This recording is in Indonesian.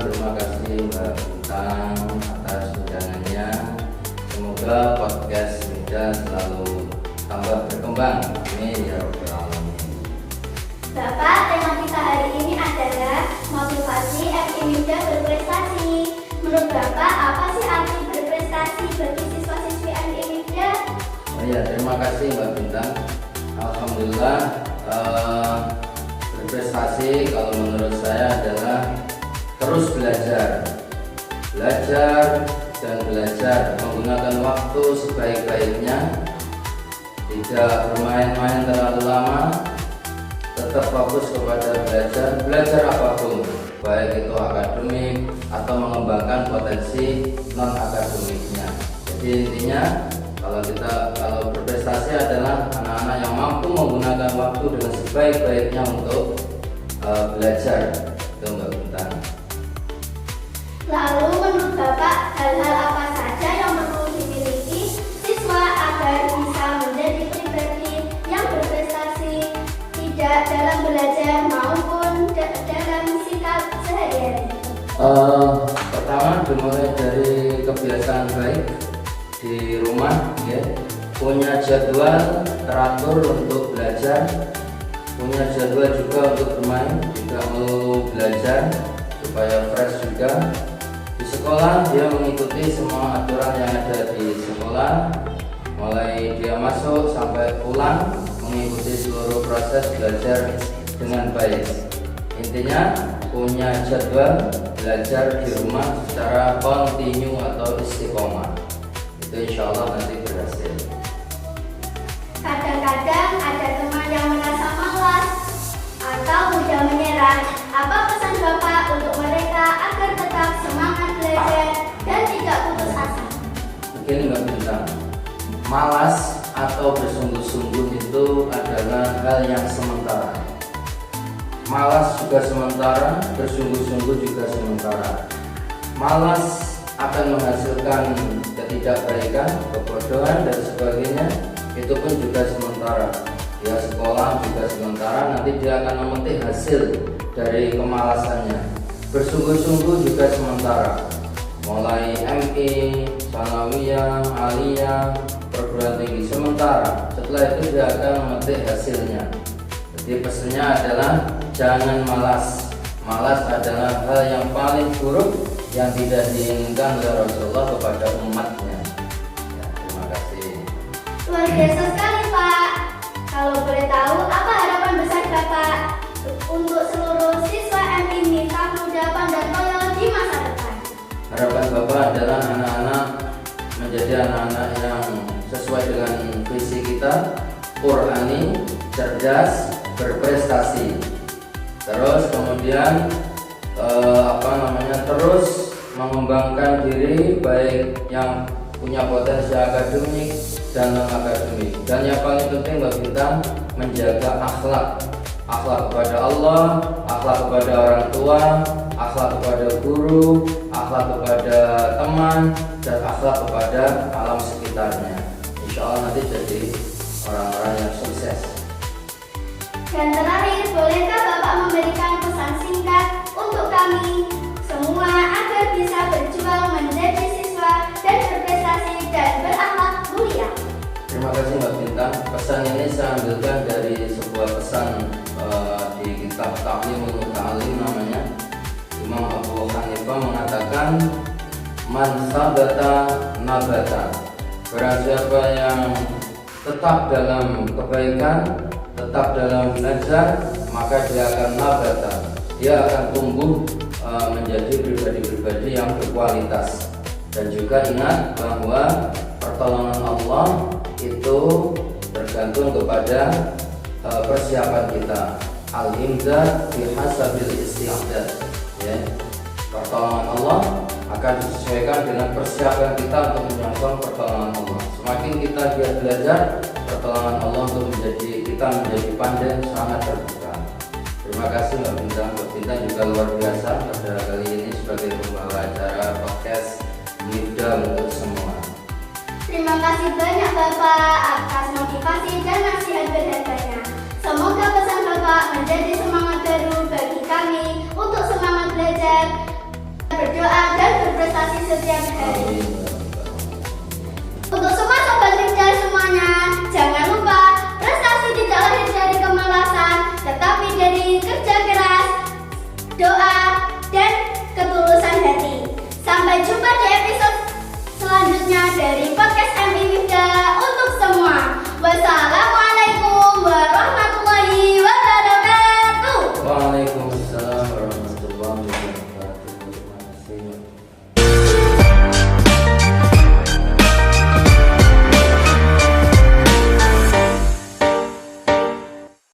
terima kasih Mbak Bintang atas undangannya. Semoga podcast Mida selalu tambah berkembang. Amin ya rabbal alamin. Bapak, tema kita hari ini adalah motivasi FI Mida berprestasi. Menurut Bapak, apa sih arti berprestasi bagi siswa-siswi FI Mida? Oh ya, terima kasih Mbak Bintang. Alhamdulillah, berprestasi kalau menurut saya adalah terus belajar dan belajar, menggunakan waktu sebaik-baiknya, tidak bermain-main terlalu lama, tetap fokus kepada belajar apapun, baik itu akademik atau mengembangkan potensi non akademiknya. Jadi intinya kalau berprestasi adalah anak-anak yang mampu menggunakan waktu dengan sebaik-baiknya untuk belajar. Itu Mbak Bintang. Lalu menurut Bapak, hal-hal apa saja yang perlu dimiliki siswa agar bisa menjadi pribadi yang berprestasi, tidak dalam belajar maupun dalam sikap sehari-hari? Pertama dimulai dari kebiasaan baik di rumah, ya. Punya jadwal teratur untuk belajar, punya jadwal juga untuk bermain, tidak melulu belajar supaya fresh juga. Di sekolah dia mengikuti semua aturan yang ada di sekolah, mulai dia masuk sampai pulang, mengikuti seluruh proses belajar dengan baik. Intinya punya jadwal belajar di rumah secara kontinu atau istiqomah. Itu insya Allah nanti berhasil. Kadang-kadang ada teman yang merasa malas atau mudah menyerah. Apa pesan Bapak untuk mereka agar tetap semangat belajar dan tidak putus asa? Begini Mbak Bintang, malas atau bersungguh-sungguh itu adalah hal yang sementara. Malas juga sementara, bersungguh-sungguh juga sementara. Malas akan menghasilkan ketidakbaikan, kebodohan dan sebagainya, itu pun juga sementara. Ya, sekolah juga sementara, nanti dia akan memetik hasil dari kemalasannya. Bersungguh-sungguh juga sementara, mulai MI, Sanawiyah, Aliyah, perguruan tinggi sementara. Setelah itu dia akan memetik hasilnya. Jadi pesannya adalah jangan malas. Malas adalah hal yang paling buruk yang tidak diinginkan oleh Rasulullah kepada umatnya. Ya, terima kasih. Luar biasa sekali Pak. Kalau boleh tahu, apa harapan besar Bapak untuk seluruh siswa MI Miftah Muda Pandatloyo di masa depan? Harapan Bapak adalah anak-anak menjadi anak-anak yang sesuai dengan visi kita, Qur'ani, cerdas, berprestasi. Terus kemudian terus mengembangkan diri, baik yang punya potensi akademik dan non akademik. Dan yang paling penting Mbak Bintang, menjaga akhlak kepada Allah, akhlak kepada orang tua, akhlak kepada guru, akhlak kepada teman, dan akhlak kepada alam sekitarnya. Insya Allah nanti jadi orang-orang yang sukses. Dan terakhir, bolehkah Bapak memberikan pesan singkat untuk kami semua agar bisa berjuang menjadi siswa dan berprestasi dan berakhlak mulia? Terima kasih Mbak Bintang. Pesan ini saya ambilkan dari sebuah pesan di kitab Ta'limul Muta'allim namanya. Imam Abu Hanifah mengatakan, man sabata nabata. Barang siapa yang tetap dalam kebaikan, tetap dalam belajar, maka dia akan nabata. Dia akan tumbuh menjadi pribadi-pribadi yang berkualitas. Dan juga ingat bahwa pertolongan Allah itu tergantung kepada persiapan kita. Al-imdad bihasabil isti'dad. Ya. Pertolongan Allah akan disesuaikan dengan persiapan kita untuk menyongsong pertolongan Allah. Semakin kita giat belajar, pertolongan Allah untuk kita menjadi pandai sangat terbuka. Terima kasih Mbak Bintang. Mbak Bintang juga luar biasa pada kali ini sebagai pembawa acara podcast Mida untuk semua. Terima kasih banyak Bapak atas motivasi dan nasihat berharganya. Semoga pesan Bapak menjadi semangat baru bagi kami untuk semangat belajar berprestasi setiap hari. Amin. Untuk semua sobat Rinja semuanya, jangan lupa prestasi tidak lahir dari kemalasan, tetapi dari kerja keras, doa, dan ketulusan hati. Sampai jumpa di episode selanjutnya dari podcast MI Wibda untuk semua. Wassalamualaikum warahmatullahi wabarakatuh. Waalaikumsalam warahmatullahi wabarakatuh. Terima kasih.